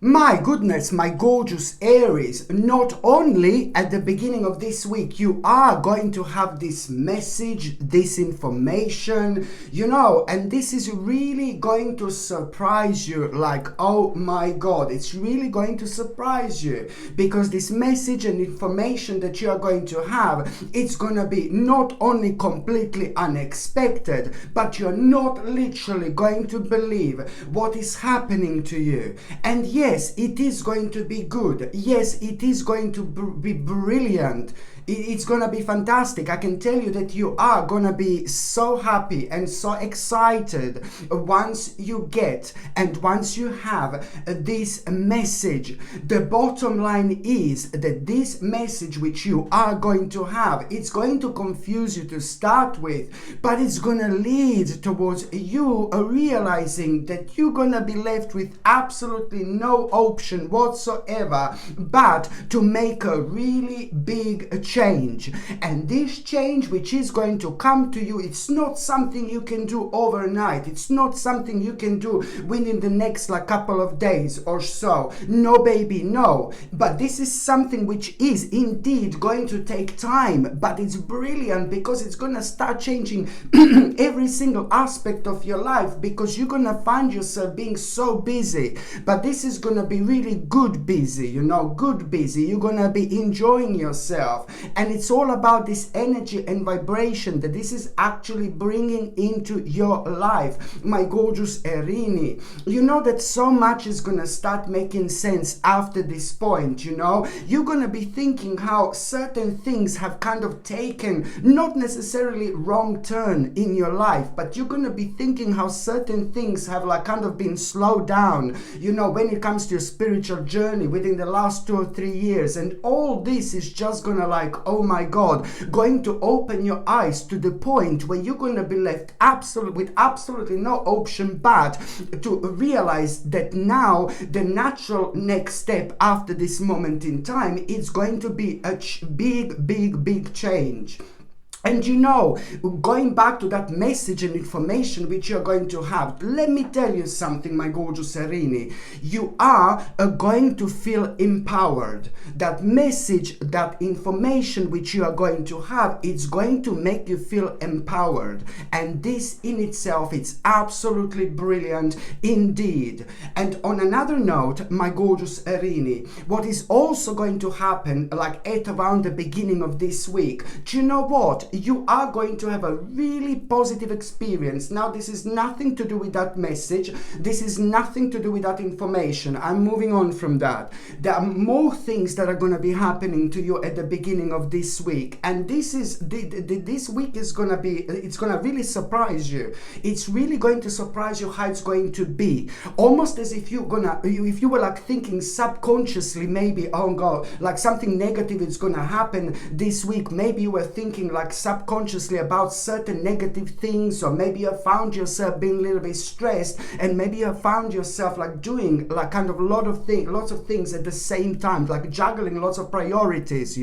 My goodness, my gorgeous Aries, not only at the beginning of this week you are going to have this message, this information, and this is really going to surprise you, like, oh my God, it's really going to surprise you, because this message and information that you are going to have, it's going to be not only completely unexpected, but you're not literally going to believe what is happening to you. And yes, it is going to be good. Yes, it is going to be brilliant. It's going to be fantastic. I can tell you that you are going to be so happy and so excited once you get and once you have this message. The bottom line is that this message which you are going to have, it's going to confuse you to start with, but it's going to lead towards you realizing that you're going to be left with absolutely no option whatsoever but to make a really big change. And this change which is going to come to you, it's not something you can do overnight. It's not something you can do within the next couple of days or so. No, baby, no. But this is something which is indeed going to take time, but it's brilliant because it's going to start changing every single aspect of your life, because you're going to find yourself being so busy. But this is going to be really good busy, good busy. You're going to be enjoying yourself. And it's all about this energy and vibration that this is actually bringing into your life, my gorgeous Erini. You know that so much is going to start making sense after this point, You're going to be thinking how certain things have kind of taken, not necessarily wrong turn in your life, but you're going to be thinking how certain things have kind of been slowed down, when it comes to your spiritual journey within the last 2 or 3 years. And all this is just going to oh my God, going to open your eyes to the point where you're going to be left with absolutely no option but to realize that now the natural next step after this moment in time is going to be a big change. And going back to that message and information which you're going to have, let me tell you something, my gorgeous Erini. You are going to feel empowered. That message, that information which you are going to have, it's going to make you feel empowered. And this in itself, it's absolutely brilliant indeed. And on another note, my gorgeous Erini, what is also going to happen, at around the beginning of this week, do you know what? You are going to have a really positive experience. Now, this is nothing to do with that message. This is nothing to do with that information. I'm moving on from that. There are more things that are going to be happening to you at the beginning of this week. And this week is going to be, it's going to really surprise you. It's really going to surprise you how it's going to be. Almost as if you were thinking subconsciously, maybe, oh God, something negative is going to happen this week. Maybe you were thinking subconsciously about certain negative things, or maybe you found yourself being a little bit stressed, and maybe you found yourself doing kind of lots of things at the same time, juggling lots of priorities,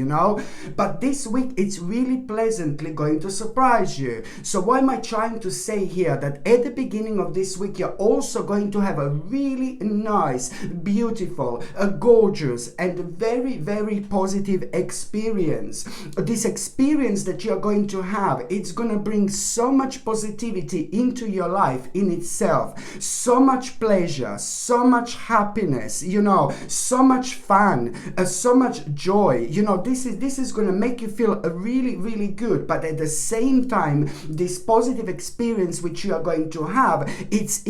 But this week it's really pleasantly going to surprise you. So what am I trying to say here? That at the beginning of this week you're also going to have a really nice, beautiful, gorgeous, and very, very positive experience. This experience that you're going to have, it's going to bring so much positivity into your life in itself, so much pleasure, so much happiness, so much fun, so much joy. This is going to make you feel really, really good. But at the same time, this positive experience which you are going to have, it's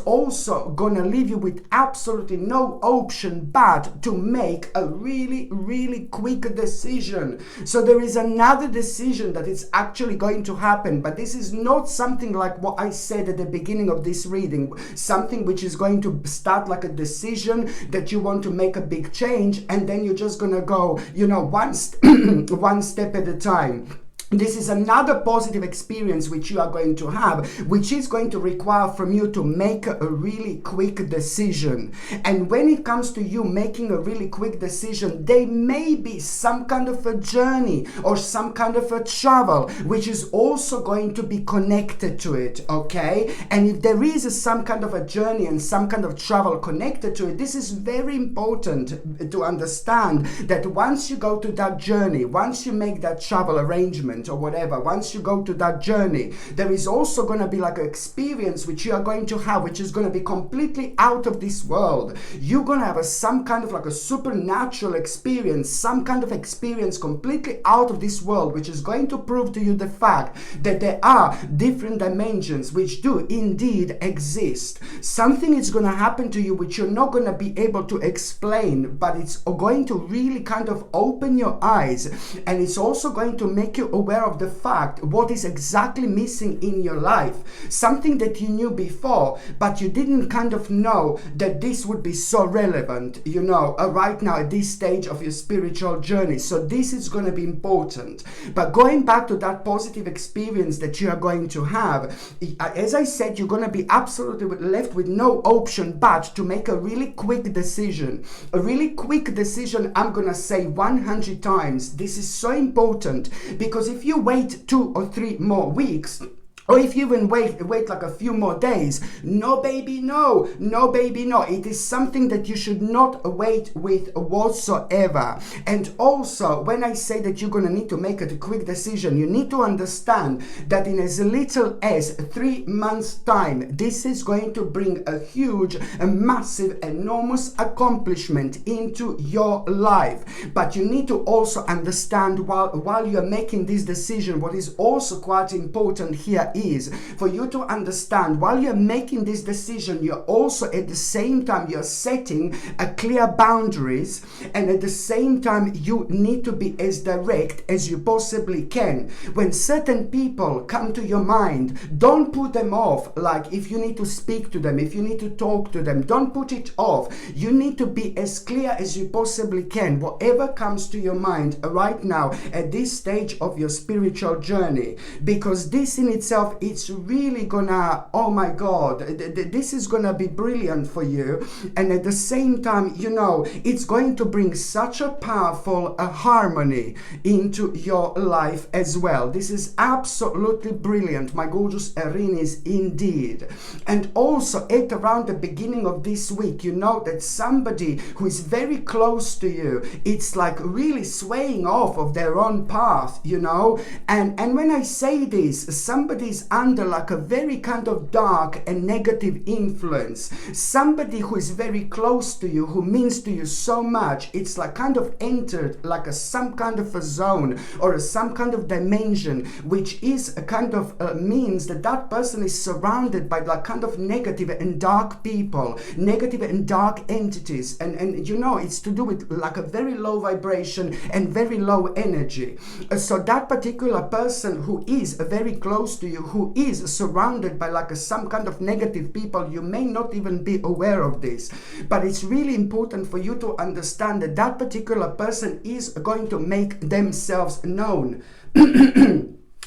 also going to leave you with absolutely no option but to make a really, really quick decision. So there is another decision that is actually going to happen, but this is not something like what I said at the beginning of this reading, something which is going to start like a decision that you want to make a big change, and then you're just gonna go one step at a time. This is another positive experience which you are going to have, which is going to require from you to make a really quick decision. And when it comes to you making a really quick decision, there may be some kind of a journey or some kind of a travel, which is also going to be connected to it, okay? And if there is some kind of a journey and some kind of travel connected to it, this is very important to understand that once you go to that journey, once you make that travel arrangement, or whatever, once you go to that journey, there is also going to be like an experience which you are going to have, which is going to be completely out of this world. You're going to have some kind of like a supernatural experience, some kind of experience completely out of this world, which is going to prove to you the fact that there are different dimensions which do indeed exist. Something is going to happen to you which you're not going to be able to explain, but it's going to really kind of open your eyes, and it's also going to make you aware of the fact what is exactly missing in your life, something that you knew before but you didn't kind of know that this would be so relevant, you know, right now at this stage of your spiritual journey. So this is going to be important. But going back to that positive experience that you are going to have, as I said, you're going to be absolutely left with no option but to make a really quick decision. A really quick decision, I'm going to say 100 times. This is so important, because if you wait 2 or 3 more weeks, or if you even wait like a few more days, no baby no, no baby no. It is something that you should not wait with whatsoever. And also, when I say that you're going to need to make a quick decision, you need to understand that in as little as 3 months time, this is going to bring a huge, a massive, enormous accomplishment into your life. But you need to also understand while you're making this decision, what is also quite important here is for you to understand while you're making this decision, you're also at the same time you're setting a clear boundaries, and at the same time you need to be as direct as you possibly can. When certain people come to your mind, don't put them off. Like if you need to speak to them, if you need to talk to them, don't put it off. You need to be as clear as you possibly can, whatever comes to your mind right now at this stage of your spiritual journey, because this in itself, it's really gonna, oh my God, this is gonna be brilliant for you. And at the same time, you know, it's going to bring such a powerful harmony into your life as well. This is absolutely brilliant, my gorgeous Aries, indeed. And also at around the beginning of this week, you know that somebody who is very close to you, it's like really swaying off of their own path, you know. And when I say this, somebody's under like a very kind of dark and negative influence. Somebody who is very close to you, who means to you so much, it's like kind of entered like some kind of a zone or some kind of dimension, which is a kind of means that that person is surrounded by like kind of negative and dark people, negative and dark entities, and you know, it's to do with like a very low vibration and very low energy. So that particular person who is very close to you, who is surrounded by like some kind of negative people, you may not even be aware of this, but it's really important for you to understand that that particular person is going to make themselves known.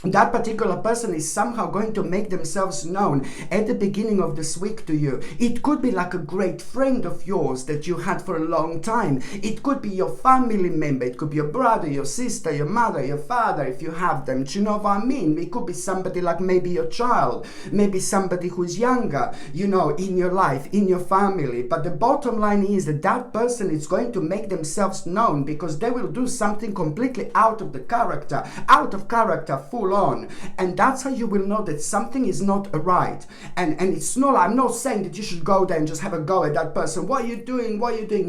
That particular person is somehow going to make themselves known at the beginning of this week to you. It could be like a great friend of yours that you had for a long time. It could be your family member. It could be your brother, your sister, your mother, your father, if you have them. Do you know what I mean? It could be somebody like maybe your child, maybe somebody who's younger, you know, in your life, in your family. But the bottom line is that that person is going to make themselves known, because they will do something completely out of character, full on, and that's how you will know that something is not right. And it's not, I'm not saying that you should go there and just have a go at that person. What are you doing?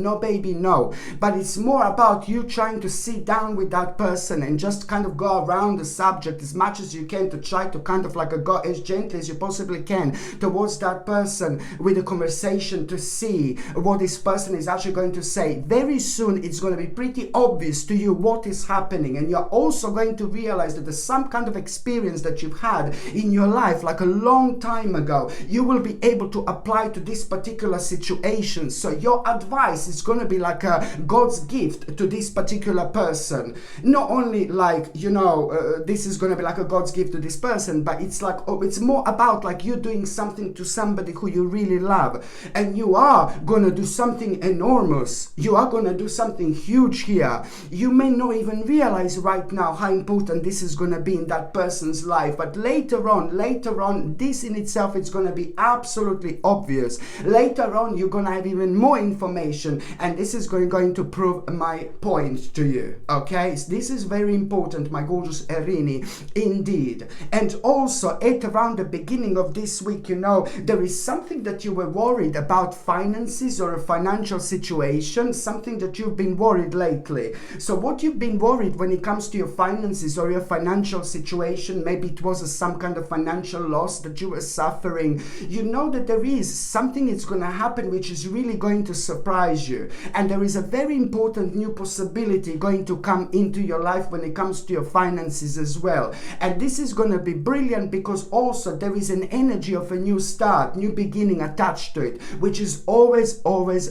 No baby, no. But it's more about you trying to sit down with that person and just kind of go around the subject as much as you can, to try to kind of like go as gently as you possibly can towards that person with a conversation, to see what this person is actually going to say. Very soon it's going to be pretty obvious to you what is happening, and you're also going to realize that there's some kind kind of experience that you've had in your life like a long time ago, you will be able to apply to this particular situation. So your advice is going to be like a God's gift to this particular person. Not only like, this is going to be like a God's gift to this person, but it's like, it's more about like you doing something to somebody who you really love, and you are going to do something enormous. You are going to do something huge here. You may not even realize right now how important this is going to be in that person's life, but later on, this in itself is going to be absolutely obvious. Later on, you're going to have even more information, and this is going to prove my point to you. Okay, so this is very important, my gorgeous Erini, indeed. And also at around the beginning of this week, there is something that you were worried about, finances or a financial situation, something that you've been worried lately. So what you've been worried when it comes to your finances or your financial situation, maybe it was some kind of financial loss that you were suffering, you know that there is something that's going to happen which is really going to surprise you. And there is a very important new possibility going to come into your life when it comes to your finances as well. And this is going to be brilliant because also there is an energy of a new start, new beginning attached to it, which is always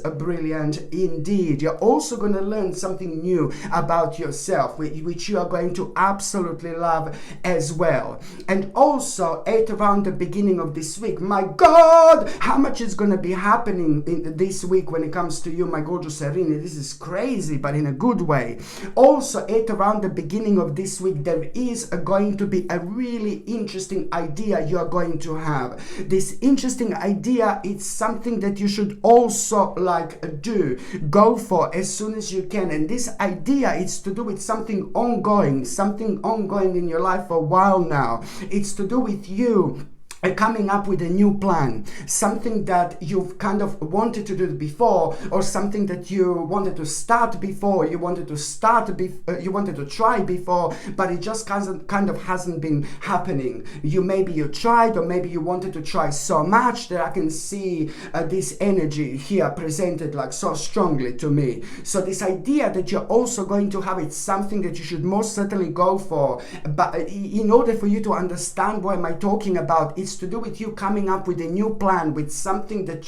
a brilliant indeed. You're also going to learn something new about yourself, which you are going to absolutely love as well. And also at around the beginning of this week, my God, how much is going to be happening in this week when it comes to you, my gorgeous Erini. This is crazy, but in a good way. Also at around the beginning of this week, there is going to be a really interesting idea you are going to have. This interesting idea, it's something that you should also go for as soon as you can. And this idea is to do with something ongoing in your life for a while now. It's to do with you coming up with a new plan, something that you've kind of wanted to do before, or something that you wanted to start before, you wanted to try before, but it just kind of hasn't been happening. Maybe you tried, or maybe you wanted to try so much that I can see this energy here presented like so strongly to me. So this idea that you're also going to have, it's something that you should most certainly go for. But in order for you to understand what am I talking about, it's to do with you coming up with a new plan, with something that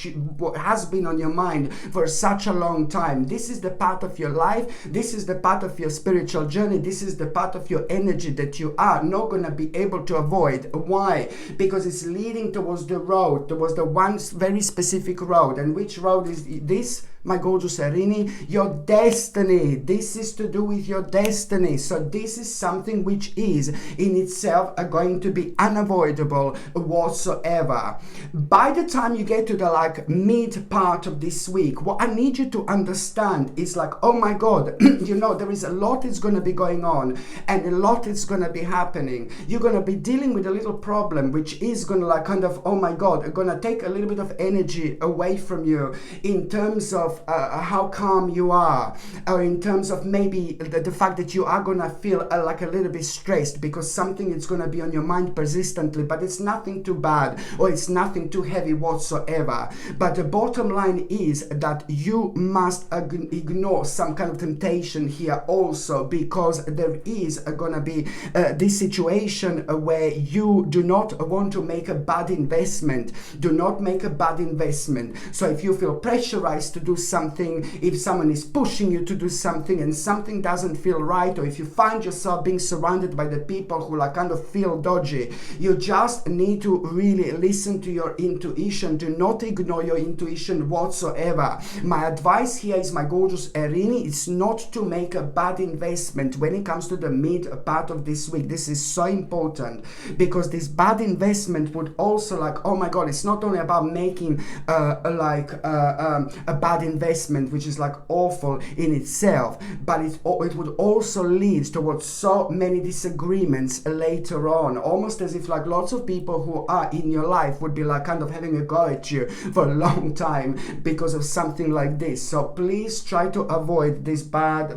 has been on your mind for such a long time. This is the part of your life, this is the part of your spiritual journey, this is the part of your energy that you are not going to be able to avoid. Why? Because it's leading towards the road, towards the one very specific road. And which road is this, my gorgeous Erini? Your destiny. This is to do with your destiny. So this is something which is in itself going to be unavoidable whatsoever. By the time you get to the mid part of this week, what I need you to understand is oh my God, there is a lot is going to be going on, and a lot is going to be happening. You're going to be dealing with a little problem which is going to oh my God, going to take a little bit of energy away from you in terms of how calm you are, or in terms of maybe the fact that you are going to feel a little bit stressed because something is going to be on your mind persistently, but it's nothing too bad or it's nothing too heavy whatsoever. But the bottom line is that you must ignore some kind of temptation here also, because there is going to be this situation where you do not want to make a bad investment. Do not make a bad investment. So if you feel pressurized to do something, if someone is pushing you to do something and something doesn't feel right, or if you find yourself being surrounded by the people who kind of feel dodgy, you just need to really listen to your intuition. Do not ignore your intuition whatsoever. My advice here is, my gorgeous Erini, it's not to make a bad investment when it comes to the mid part of this week. This is so important, because this bad investment would also oh my God, it's not only about making a bad investment, which is awful in itself, but it would also lead towards so many disagreements later on, almost as if lots of people who are in your life would be kind of having a go at you for a long time because of something like this. So please try to avoid this bad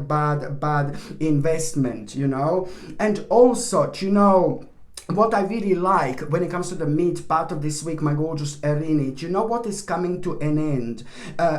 investment, And also, what I really like when it comes to the mid part of this week, my gorgeous Erini, do you know what is coming to an end?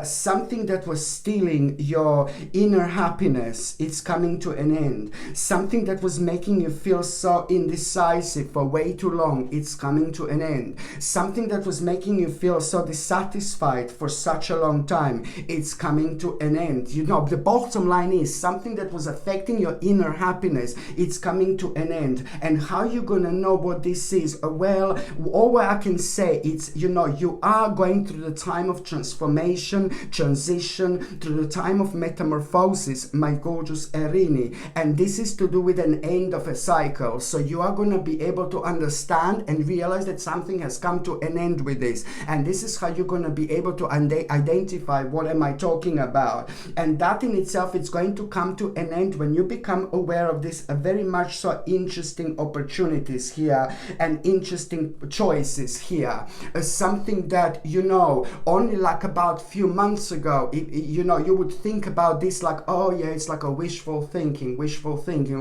Something that was stealing your inner happiness, it's coming to an end. Something that was making you feel so indecisive for way too long, it's coming to an end. Something that was making you feel so dissatisfied for such a long time, it's coming to an end. You know, the bottom line is something that was affecting your inner happiness, it's coming to an end. And how you gonna know what this is? Well, all I can say it's, you know, you are going through the time of transformation, transition, through the time of metamorphosis, my gorgeous Erini, and this is to do with an end of a cycle. So you are going to be able to understand and realize that something has come to an end with this, and this is how you're going to be able to identify what am I talking about. And that in itself is going to come to an end when you become aware of this very much so interesting opportunities here and interesting choices here. Something that, you know, only like about few months ago, you know, you would think about this like, oh yeah, it's like a wishful thinking.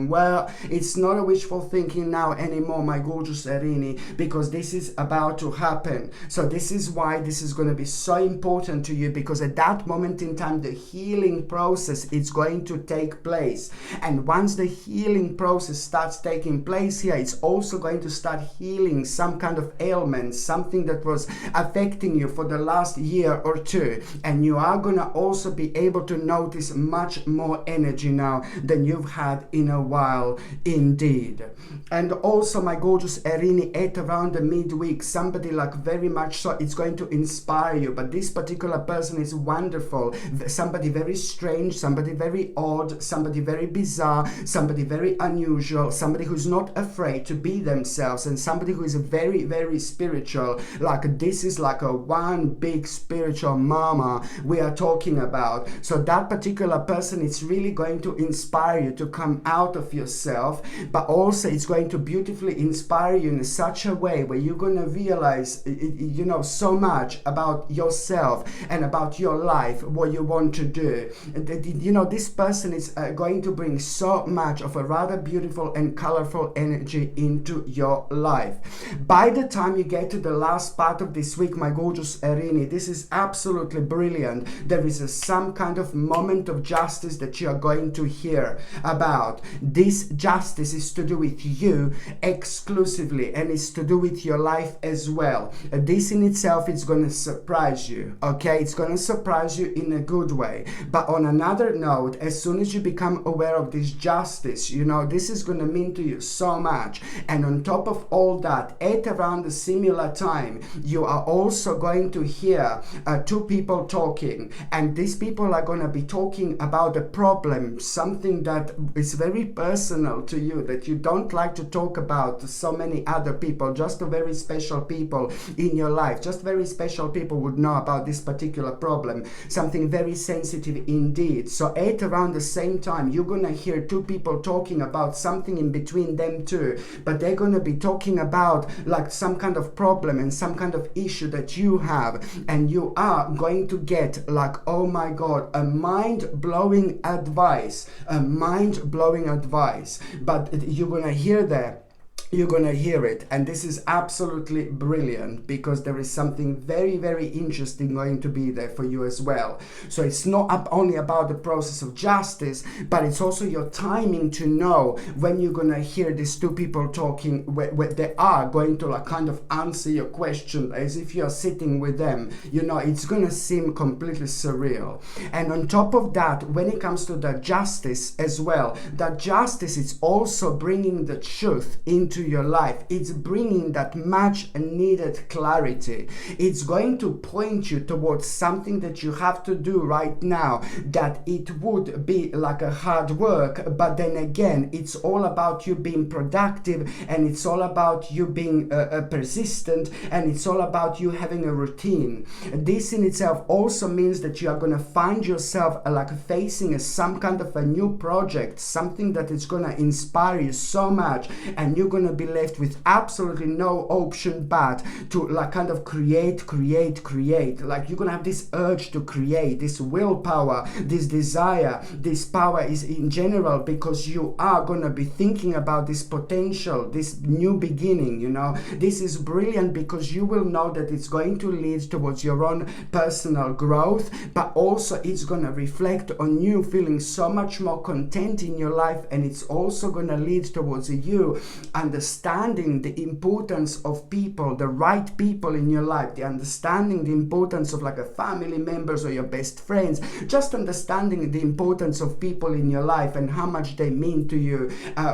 Well, it's not a wishful thinking now anymore, my gorgeous Erini, because this is about to happen. So this is why this is going to be so important to you, because at that moment in time, the healing process is going to take place. And once the healing process starts taking place here, it's also going to start healing some kind of ailment, something that was affecting you for the last year or two. And you are going to also be able to notice much more energy now than you've had in a while indeed. And also, my gorgeous Erini, at around the midweek, somebody like very much so, it's going to inspire you. But this particular person is wonderful. Somebody very strange, somebody very odd, somebody very bizarre, somebody very unusual, somebody who's not afraid to be themselves, and somebody who is very, very spiritual. Like this is like a one big spiritual mama we are talking about. So that particular person is really going to inspire you to come out of yourself, but also it's going to beautifully inspire you in such a way where you're going to realize, you know, so much about yourself and about your life, what you want to do. You know, this person is going to bring so much of a rather beautiful and colorful energy into your life. By the time you get to the last part of this week, my gorgeous Erini, this is absolutely brilliant. There is some kind of moment of justice that you are going to hear about. This justice is to do with you exclusively, and it's to do with your life as well. This in itself is going to surprise you, okay? It's going to surprise you in a good way. But on another note, as soon as you become aware of this justice, you know, this is going to mean to you so much. And on top of all that, at around a similar time, you are also going to hear two people talking, and these people are going to be talking about a problem, something that is very personal to you, that you don't like to talk about to so many other people, just the very special people in your life. Just very special people would know about this particular problem, something very sensitive indeed. So at around the same time, you're going to hear two people talking about something in between them two, but they're going to be talking about like some kind of problem and some kind of issue that you have, and you are going to get like, oh my god, a mind-blowing advice, but you're going to hear that. You're going to hear it, and this is absolutely brilliant, because there is something very, very interesting going to be there for you as well. So it's not only about the process of justice, but it's also your timing to know when you're going to hear these two people talking, where they are going to like kind of answer your question as if you're sitting with them. You know, it's going to seem completely surreal. And on top of that, when it comes to the justice as well, that justice is also bringing the truth into your life. It's bringing that much needed clarity. It's going to point you towards something that you have to do right now, that it would be like a hard work, but then again, it's all about you being productive, and it's all about you being persistent, and it's all about you having a routine. This in itself also means that you are going to find yourself like facing some kind of a new project, something that is going to inspire you so much, and you're going to to be left with absolutely no option but to like kind of create. Like you're going to have this urge to create, this willpower, this desire, this power is in general, because you are going to be thinking about this potential, this new beginning, you know. This is brilliant because you will know that it's going to lead towards your own personal growth, but also it's going to reflect on you feeling so much more content in your life, and it's also going to lead towards you understanding the importance of people, the right people in your life, the understanding the importance of like a family members or your best friends, just understanding the importance of people in your life and how much they mean to you,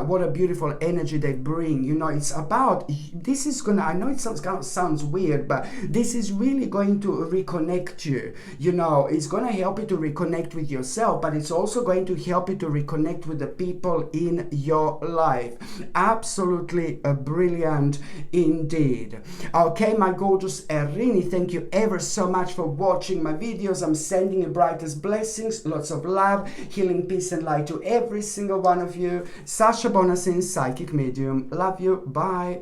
what a beautiful energy they bring. You know, it's about, this is gonna, I know it sounds weird, but this is really going to reconnect you. You know, it's gonna help you to reconnect with yourself, but it's also going to help you to reconnect with the people in your life. Absolutely brilliant indeed. Okay, my gorgeous Erini, thank you ever so much for watching my videos. I'm sending you brightest blessings, lots of love, healing, peace and light to every single one of you. Sasha Bonasin, psychic medium. Love you. Bye.